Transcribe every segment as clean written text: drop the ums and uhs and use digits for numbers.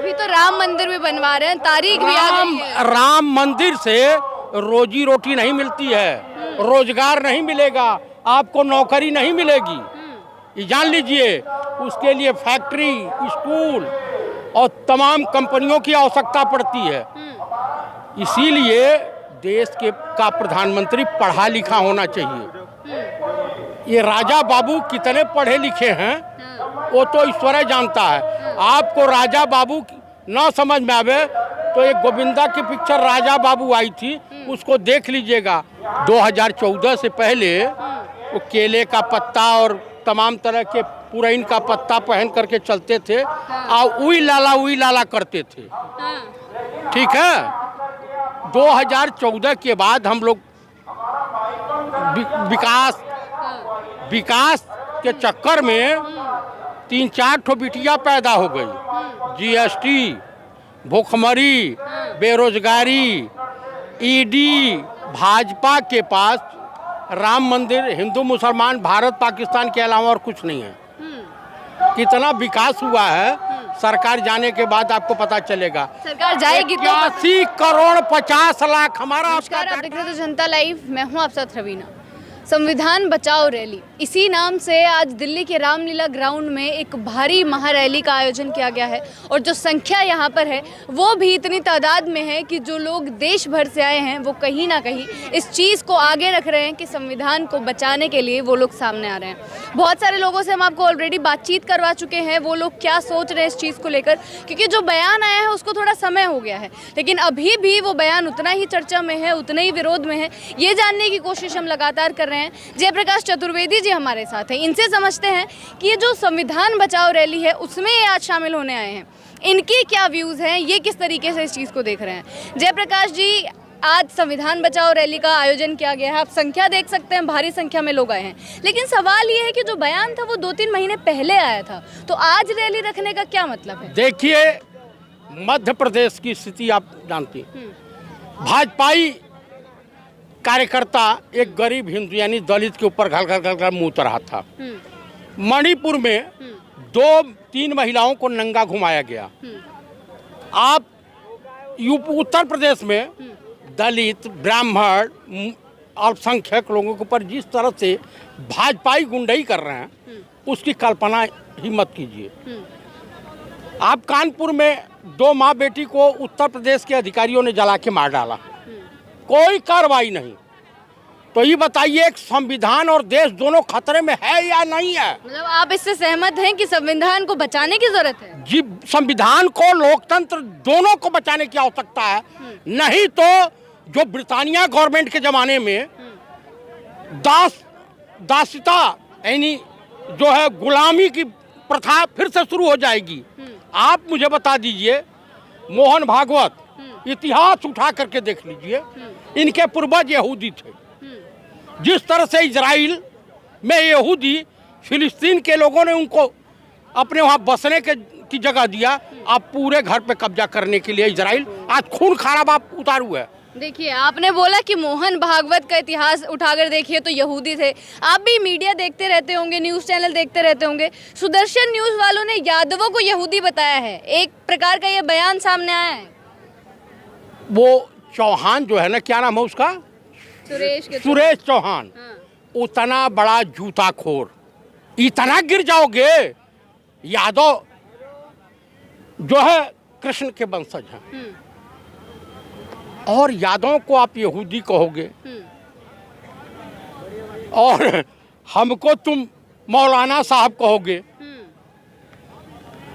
अभी तो राम मंदिर भी बनवा रहे हैं, तारीख भी आ गई है। राम मंदिर से रोजी रोटी नहीं मिलती है, रोजगार नहीं मिलेगा, आपको नौकरी नहीं मिलेगी, ये जान लीजिए। उसके लिए फैक्ट्री, स्कूल और तमाम कंपनियों की आवश्यकता पड़ती है। इसीलिए देश का प्रधानमंत्री पढ़ा लिखा होना चाहिए। ये राजा बाबू कितने पढ़े लिखे हैं वो तो ईश्वर जानता है। आपको राजा बाबू ना समझ में आवे तो एक गोविंदा की पिक्चर राजा बाबू आई थी, उसको देख लीजिएगा। 2014 से पहले वो केले का पत्ता और तमाम तरह के पुरैन का पत्ता पहन करके चलते थे और उई लाला करते थे। ठीक है, 2014 के बाद हम लोग विकास के चक्कर में 3-4 ठो बिटिया पैदा हो गई। जीएसटी, भूखमरी, बेरोजगारी, ईडी। भाजपा के पास राम मंदिर, हिंदू मुसलमान, भारत पाकिस्तान के अलावा और कुछ नहीं है। कितना विकास हुआ है सरकार जाने के बाद आपको पता चलेगा। सरकार जाएगी तो 80 करोड़ 50 लाख हमारा। नमस्कार, आप देख रहे थे जनता लाइव, मैं हूं आपके साथ रवीना। संविधान बचाओ रैली, इसी नाम से आज दिल्ली के रामलीला ग्राउंड में एक भारी महारैली का आयोजन किया गया है। और जो संख्या यहाँ पर है वो भी इतनी तादाद में है कि जो लोग देश भर से आए हैं वो कहीं ना कहीं इस चीज़ को आगे रख रहे हैं कि संविधान को बचाने के लिए वो लोग सामने आ रहे हैं। बहुत सारे लोगों से हम आपको ऑलरेडी बातचीत करवा चुके हैं, वो लोग क्या सोच रहे हैं इस चीज़ को लेकर, क्योंकि जो बयान आया है उसको थोड़ा समय हो गया है, लेकिन अभी भी वो बयान उतना ही चर्चा में है, उतने ही विरोध में है। ये जानने की कोशिश हम लगातार कर रहे हैं। जयप्रकाश चतुर्वेदी जी हमारे साथ हैं, इनसे समझते हैं कि ये जो संविधान बचाओ रैली है उसमें ये आज शामिल होने आए हैं, इनकी क्या व्यूज़ हैं, ये किस तरीके से इस चीज़ को देख रहे हैं। जयप्रकाश जी, आज संविधान बचाओ रैली का आयोजन किया गया है, आप संख्या देख सकते हैं, भारी संख्या में लोग आए हैं, लेकिन सवाल ये है कि जो बयान था वो 2-3 महीने पहले आया था, तो आज रैली रखने का क्या मतलब है? देखिए, मध्य प्रदेश की स्थिति आप जानती हैं। भाजपाई कार्यकर्ता एक गरीब हिंदू यानी दलित के ऊपर घल मुँह रहा था। मणिपुर में 2-3 महिलाओं को नंगा घुमाया गया। आप उत्तर प्रदेश में दलित, ब्राह्मण, अल्पसंख्यक लोगों के ऊपर जिस तरह से भाजपाई गुंडाई कर रहे हैं उसकी कल्पना ही मत कीजिए। आप कानपुर में 2 माँ बेटी को उत्तर प्रदेश के अधिकारियों ने जला के मार डाला, कोई कार्रवाई नहीं। तो ये बताइए, एक संविधान और देश दोनों खतरे में है या नहीं है? मतलब आप इससे सहमत हैं कि संविधान को बचाने की जरूरत है? जी, संविधान को, लोकतंत्र दोनों को बचाने की आवश्यकता है। नहीं तो जो ब्रिटानिया गवर्नमेंट के जमाने में दासिता यानी जो है गुलामी की प्रथा फिर से शुरू हो जाएगी। आप मुझे बता दीजिए, मोहन भागवत इतिहास उठा करके देख लीजिए, इनके पूर्वज यहूदी थे। जिस तरह से इजराइल में यहूदी फिलिस्तीन के लोगों ने उनको अपने वहाँ बसने की जगह दिया, आप पूरे घर पे कब्जा करने के लिए इजराइल आज खून खराबा उतारू है। देखिए, आपने बोला कि मोहन भागवत का इतिहास उठाकर देखिए तो यहूदी थे। आप भी मीडिया देखते रहते होंगे, न्यूज़ चैनल देखते रहते होंगे, सुदर्शन न्यूज़ वालों ने यादवों को यहूदी बताया है, एक प्रकार का ये बयान सामने आया है। वो चौहान जो है ना, क्या नाम है उसका, सुरेश चौहान, उतना बड़ा जूताखोर, इतना गिर जाओगे। यादव जो है कृष्ण के वंशज हैं और यादवों को आप यहूदी कहोगे और हमको तुम मौलाना साहब कहोगे।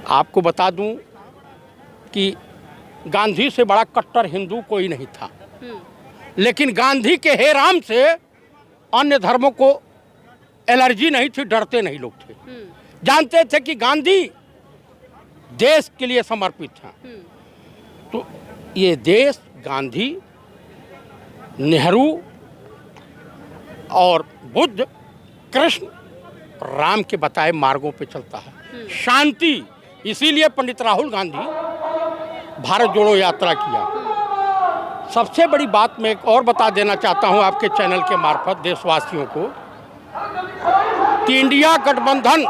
आपको बता दूं कि गांधी से बड़ा कट्टर हिंदू कोई नहीं था, लेकिन गांधी के हे राम से अन्य धर्मों को एलर्जी नहीं थी, डरते नहीं लोग थे। जानते थे कि गांधी देश के लिए समर्पित था। तो ये देश गांधी, नेहरू और बुद्ध, कृष्ण, राम के बताए मार्गों पे चलता है। शांति, इसीलिए पंडित राहुल गांधी भारत जोड़ो यात्रा किया। सबसे बड़ी बात मैं एक और बता देना चाहता हूं आपके चैनल के मार्फत देशवासियों को कि इंडिया गठबंधन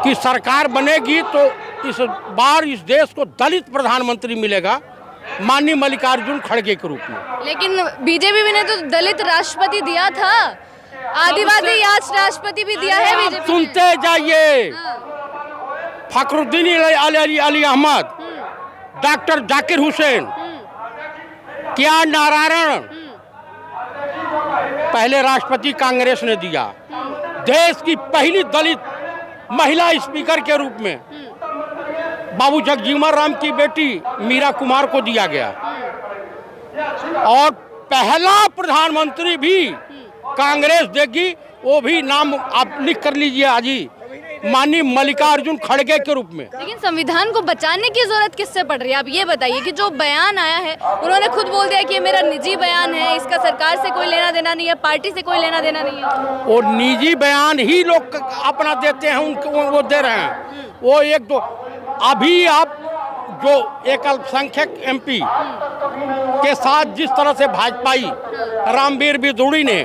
की सरकार बनेगी तो इस बार इस देश को दलित प्रधानमंत्री मिलेगा, माननीय मल्लिकार्जुन खड़गे के रूप में। लेकिन बीजेपी ने तो दलित राष्ट्रपति दिया था, आदिवासी आज राष्ट्रपति भी दिया है बीजेपी ने। सुनते जाइए, फखरुद्दीन अली अहमद, डॉक्टर जाकिर हुसैन, क्या नारायण, पहले राष्ट्रपति कांग्रेस ने दिया। देश की पहली दलित महिला स्पीकर के रूप में बाबू जगजीवन राम की बेटी मीरा कुमार को दिया गया, और पहला प्रधानमंत्री भी कांग्रेस देगी, वो भी नाम आप लिख कर लीजिए आज ही, माननीय मल्लिकार्जुन खड़गे के रूप में। लेकिन संविधान को बचाने की जरूरत किससे पड़ रही है? आप ये बताइए कि जो बयान आया है, उन्होंने खुद बोल दिया कि ये मेरा निजी बयान है, इसका सरकार से कोई लेना देना नहीं है, पार्टी से कोई लेना देना नहीं है। वो निजी बयान ही लोग अपना देते हैं, उनको वो दे रहे हैं। वो एक दो अभी आप जो एक अल्पसंख्यक एमपी के साथ जिस तरह से भाजपाई रामवीर बिदुड़ी ने,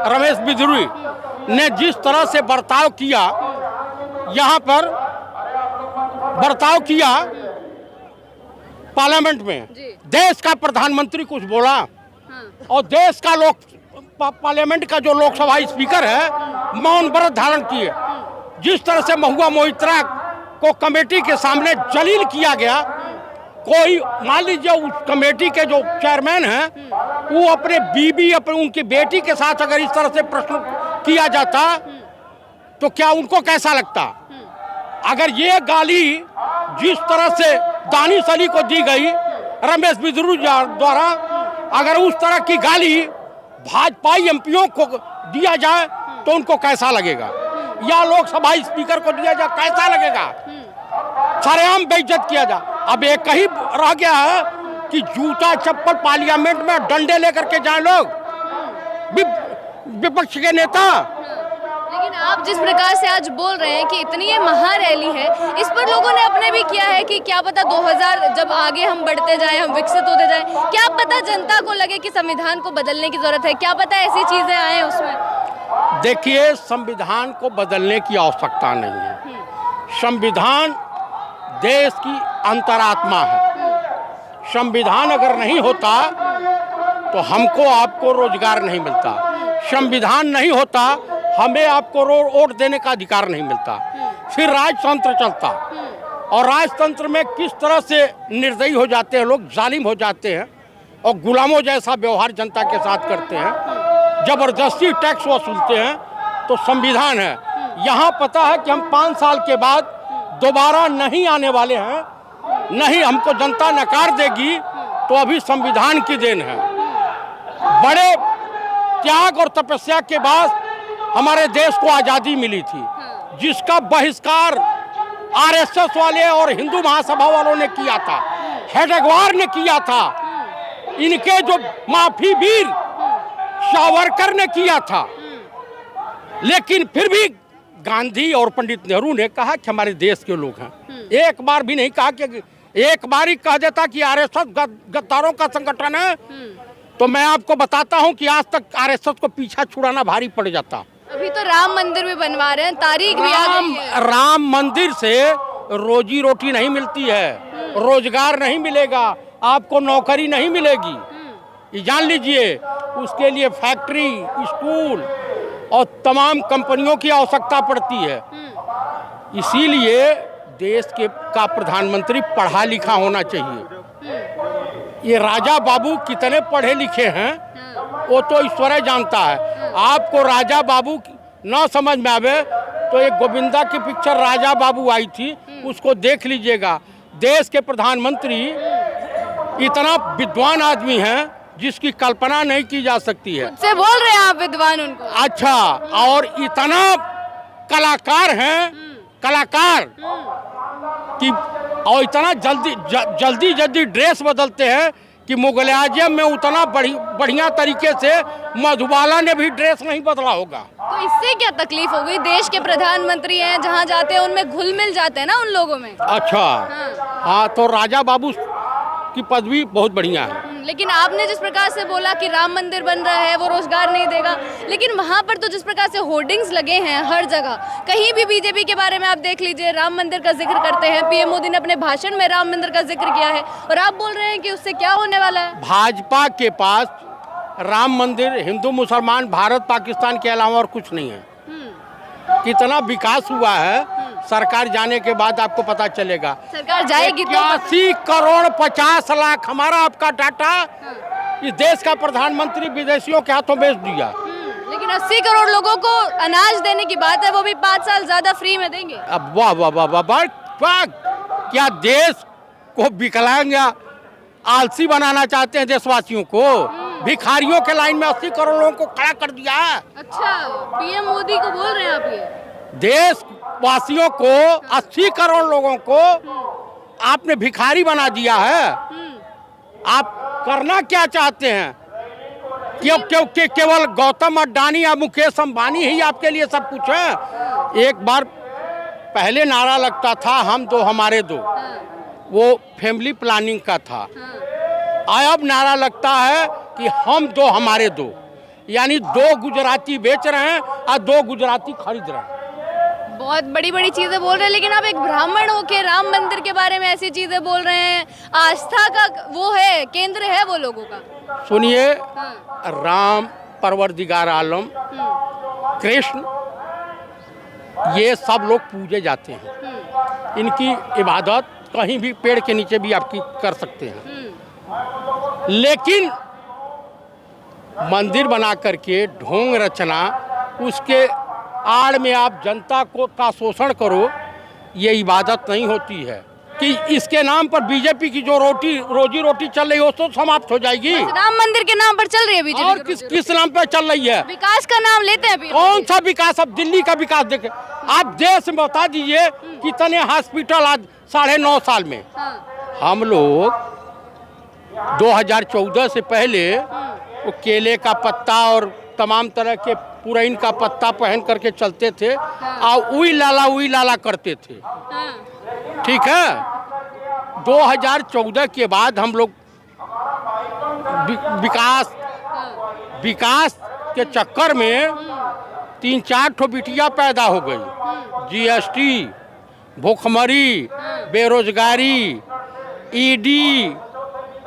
रमेश बिदुड़ी ने जिस तरह से बर्ताव किया, यहाँ पर बर्ताव किया पार्लियामेंट में, देश का प्रधानमंत्री कुछ बोला और देश का पार्लियामेंट का जो लोकसभा स्पीकर है मौन व्रत धारण किए। जिस तरह से महुआ मोहित्रा को कमेटी के सामने जलील किया गया, कोई मान लीजिए उस कमेटी के जो चेयरमैन हैं वो अपने बीबी उनकी बेटी के साथ अगर इस तरह से प्रश्न किया जाता तो क्या उनको कैसा लगता? अगर ये गाली जिस तरह से दानिश अली को दी गई रमेश बिदुड़ी द्वारा, अगर उस तरह की गाली भाजपाई एमपीओ को दिया जाए तो उनको कैसा लगेगा, या लोकसभा स्पीकर को दिया जाए कैसा लगेगा? सरेआम बेइज्जत किया जा। अब एक ही रह गया है कि जूता चप्पल पार्लियामेंट में डंडे लेकर के जाए लोग, विपक्ष के नेता। लेकिन आप जिस प्रकार से आज बोल रहे हैं कि इतनी ये महारैली है, इस पर लोगों ने अपने भी किया है कि क्या पता 2000 जब आगे हम बढ़ते जाएं, हम विकसित होते जाएं, क्या पता जनता को लगे कि संविधान को बदलने की जरूरत है, क्या पता ऐसी चीजें आए उसमें। देखिए, संविधान को बदलने की आवश्यकता नहीं है। संविधान देश की अंतरात्मा है। संविधान अगर नहीं होता तो हमको आपको रोजगार नहीं मिलता, संविधान नहीं होता हमें आपको वोट देने का अधिकार नहीं मिलता, फिर राजतंत्र चलता। और राजतंत्र में किस तरह से निर्दयी हो जाते हैं लोग, जालिम हो जाते हैं और गुलामों जैसा व्यवहार जनता के साथ करते हैं, जबरदस्ती टैक्स वसूलते हैं। तो संविधान है, यहाँ पता है कि हम 5 साल के बाद दोबारा नहीं आने वाले हैं, नहीं हमको जनता नकार देगी, तो अभी संविधान की देन है। बड़े त्याग और तपस्या के बाद हमारे देश को आज़ादी मिली थी, जिसका बहिष्कार आरएसएस वाले और हिंदू महासभा वालों ने किया था, हेडगेवार ने किया था, इनके जो माफी वीर सावरकर ने किया था। लेकिन फिर भी गांधी और पंडित नेहरू ने कहा कि हमारे देश के लोग हैं। एक बार भी नहीं कहा कि, एक बार ही कह देता कि आरएसएस गद्दारों का संगठन है, तो मैं आपको बताता हूं कि आज तक आरएसएस को पीछा छुड़ाना भारी पड़ जाता। अभी तो राम मंदिर भी बनवा रहे हैं, तारीख भी आ गई है। राम मंदिर से रोजी रोटी नहीं मिलती है, रोजगार नहीं मिलेगा, आपको नौकरी नहीं मिलेगी, ये जान लीजिए। उसके लिए फैक्ट्री, स्कूल और तमाम कंपनियों की आवश्यकता पड़ती है। इसीलिए देश का प्रधानमंत्री पढ़ा लिखा होना चाहिए। ये राजा बाबू कितने पढ़े लिखे हैं वो तो ईश्वर जानता है। आपको राजा बाबू न समझ में आवे तो एक गोविंदा की पिक्चर राजा बाबू आई थी, उसको देख लीजिएगा। देश के प्रधानमंत्री इतना विद्वान आदमी हैं जिसकी कल्पना नहीं की जा सकती है। से बोल रहे हैं आप विद्वान उनको? अच्छा, और इतना कलाकार हैं, कलाकार कि और इतना जल्दी ड्रेस बदलते हैं कि मुगल आजम में उतना बढ़िया तरीके से मधुबाला ने भी ड्रेस नहीं बदला होगा। तो इससे क्या तकलीफ हो गई? देश के प्रधानमंत्री हैं, जहाँ जाते हैं उनमें घुल मिल जाते हैं ना उन लोगों में। अच्छा, हाँ, तो राजा बाबू की पदवी बहुत बढ़िया है। लेकिन आपने जिस प्रकार से बोला कि राम मंदिर बन रहा है वो रोजगार नहीं देगा, लेकिन वहाँ पर तो जिस प्रकार से होर्डिंग्स लगे हैं हर जगह, कहीं भी बीजेपी के बारे में आप देख लीजिए, राम मंदिर का जिक्र करते हैं। पीएम मोदी ने अपने भाषण में राम मंदिर का जिक्र किया है और आप बोल रहे हैं कि उससे क्या होने वाला है। भाजपा के पास राम मंदिर, हिंदू मुसलमान, भारत पाकिस्तान के अलावा और कुछ नहीं है। कितना विकास हुआ है सरकार जाने के बाद आपको पता चलेगा। सरकार जाएगी तो 81 करोड़ 50 लाख हमारा आपका डाटा इस देश का प्रधानमंत्री विदेशियों के हाथों बेच दिया। लेकिन 80 करोड़ लोगों को अनाज देने की बात है, वो भी 5 साल ज्यादा फ्री में देंगे। अब वाह वाह वाह वाह वाह वाह, क्या देश को विकलांग या आलसी बनाना चाहते हैं देशवासियों को। भिखारियों के लाइन में 80 करोड़ लोगों को खड़ा कर दिया है। अच्छा, पीएम मोदी को बोल रहे हैं आप ये? देशवासियों को 80 करोड़ लोगों को आपने भिखारी बना दिया है। आप करना क्या चाहते हैं? क्योंकि केवल गौतम अडानी या मुकेश अंबानी ही आपके लिए सब कुछ है। एक बार पहले नारा लगता था हम दो हमारे दो, वो फैमिली प्लानिंग का था। अब नारा लगता है कि हम दो हमारे दो, यानी 2 गुजराती बेच रहे हैं और 2 गुजराती खरीद रहे हैं। बहुत बड़ी बड़ी चीजें बोल रहे हैं, लेकिन आप एक ब्राह्मण होके राम मंदिर के बारे में ऐसी चीजें बोल रहे हैं। आस्था का वो है, केंद्र है वो लोगों का। सुनिए, राम, परवरदिगार आलम, कृष्ण, ये सब लोग पूजे जाते हैं। इनकी इबादत कहीं भी पेड़ के नीचे भी आपकी कर सकते हैं। लेकिन मंदिर बना करके ढोंग रचना, उसके आड़ में आप जनता को का शोषण करो, ये इबादत नहीं होती है। कि इसके नाम पर बीजेपी की जो रोजी रोटी चल रही है वो तो समाप्त हो जाएगी। राम मंदिर के नाम पर चल रही है बीजेपी। और किस नाम पर चल रही है? विकास का नाम लेते हैं। कौन सा विकास? अब दिल्ली का विकास देखे आप, देश में बता दीजिए कितने हॉस्पिटल आज 9.5 साल में। हम लोग 2014 से पहले वो केले का पत्ता और तमाम तरह के पुरैन का पत्ता पहन करके चलते थे और उई लाला करते थे। ठीक है, 2014 के बाद हम लोग विकास के चक्कर में 3-4 ठो बिटिया पैदा हो गई। जीएसटी, भूखमरी, बेरोजगारी, ईडी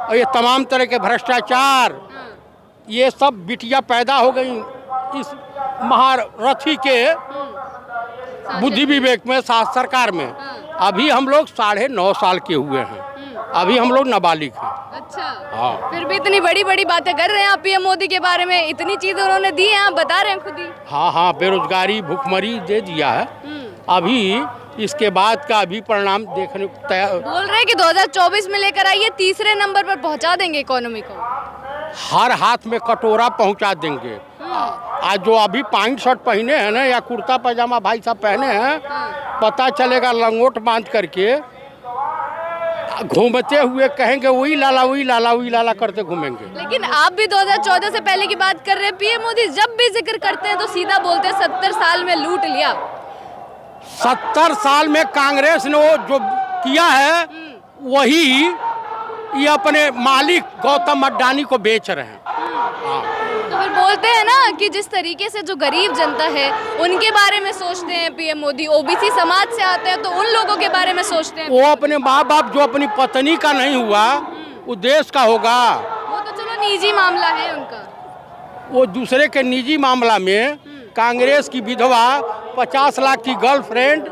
और ये तमाम तरह के भ्रष्टाचार, ये सब बिटिया पैदा हो गई इस महारथी के बुद्धि विवेक में, सरकार में। अभी हम लोग 9.5 साल के हुए हैं, अभी हम लोग नाबालिग हैं। अच्छा, हाँ। फिर भी इतनी बड़ी बड़ी बातें कर रहे हैं आप पीएम मोदी के बारे में, इतनी चीजें उन्होंने दी हैं, आप बता रहे हैं खुद ही। हाँ, बेरोजगारी, भूखमरी दे दिया है। अभी इसके बाद का अभी परिणाम देखने को तैयार। बोल रहे हैं कि 2024 में लेकर आइए, 3रे नंबर पर पहुंचा देंगे इकोनॉमी को। हर हाथ में कटोरा पहुंचा देंगे। आज जो अभी पैंट शर्ट पहने हैं ना, या कुर्ता पैजामा भाई साहब पहने हैं, पता चलेगा लंगोट बांध करके घूमते हुए कहेंगे वही लाला करते घूमेंगे। लेकिन आप भी 2014 से पहले की बात कर रहे हैं। पीएम मोदी जब भी जिक्र करते हैं तो सीधा बोलते हैं 70 साल में लूट लिया। 70 साल में कांग्रेस ने वो जो किया है वही ये अपने मालिक गौतम अडानी को बेच रहे हैं। तो फिर बोलते हैं ना कि जिस तरीके से जो गरीब जनता है उनके बारे में सोचते हैं पीएम मोदी, ओबीसी समाज से आते हैं तो उन लोगों के बारे में सोचते हैं। वो अपने माँ बाप जो अपनी पत्नी का नहीं हुआ वो देश का होगा। वो तो चलो निजी मामला है उनका। वो दूसरे के निजी मामला में कांग्रेस की विधवा 50 लाख की गर्लफ्रेंड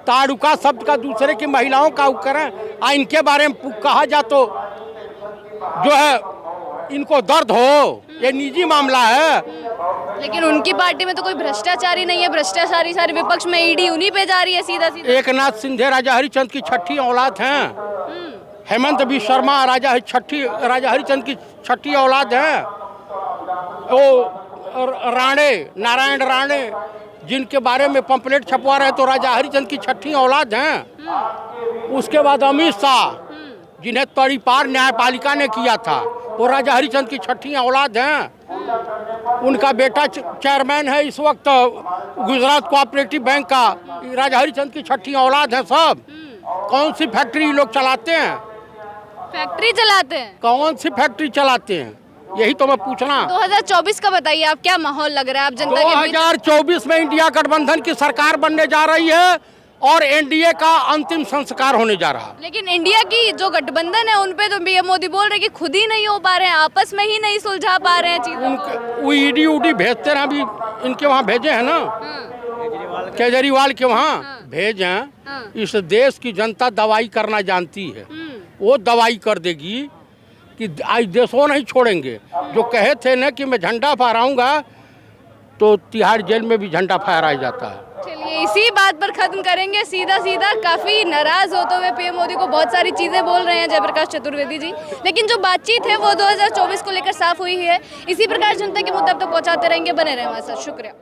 ताड़ुका शब्द का दूसरे की महिलाओं का उपकरण, इनके बारे में कहा जा तो जो है इनको दर्द हो, ये निजी मामला है। लेकिन उनकी पार्टी में तो कोई भ्रष्टाचारी नहीं है। भ्रष्टाचारी सारे विपक्ष में ईडी उन्हीं पे जा रही है सीधा। एकनाथ शिंदे राजा हरिचंद की छठी औलाद हैं। हेमंत बिश्व शर्मा राजा हरिचंद की छठी औलाद हैं। वो नारायण राणे जिनके बारे में पंपलेट छपवा रहे तो राजा हरिचंद की छठी औलाद हैं। उसके बाद अमित शाह जिन्हें तड़ीपार न्यायपालिका ने किया था वो राजा हरिचंद की छठी औलाद हैं। उनका बेटा चेयरमैन है इस वक्त गुजरात कोऑपरेटिव बैंक का, राजा हरिचंद की छठी औलाद है। सब कौन सी फैक्ट्री लोग चलाते हैं? फैक्ट्री चलाते हैं। कौन सी फैक्ट्री चलाते हैं, यही तो मैं पूछना। 2024 का बताइए, आप क्या माहौल लग रहा है आप जनता के बीच? 2024 में इंडिया गठबंधन की सरकार बनने जा रही है और एनडीए का अंतिम संस्कार होने जा रहा है। लेकिन इंडिया की जो गठबंधन है उन पे तो पीएम मोदी बोल रहे हैं कि खुद ही नहीं हो पा रहे हैं, आपस में ही नहीं सुलझा पा रहे हैं चीजें। वो ईडी उडी भेजते रहे, अभी इनके वहाँ भेजे हैं ना, केजरीवाल के वहाँ भेजे हैं। इस देश की जनता दवाई करना जानती है, वो दवाई कर देगी कि आज देशों नहीं छोड़ेंगे। जो कहे थे ना कि मैं झंडा फहराऊंगा, तो तिहाड़ जेल में भी झंडा फहराया जाता है। चलिए इसी बात पर खत्म करेंगे, सीधा सीधा काफी नाराज होते हुए पीएम मोदी को बहुत सारी चीजें बोल रहे हैं जयप्रकाश चतुर्वेदी जी, लेकिन जो बातचीत है वो 2024 को लेकर साफ हुई है। इसी प्रकार जनता के मुद्दे तक पहुंचाते रहेंगे, बने रहे हमारे साथ। शुक्रिया।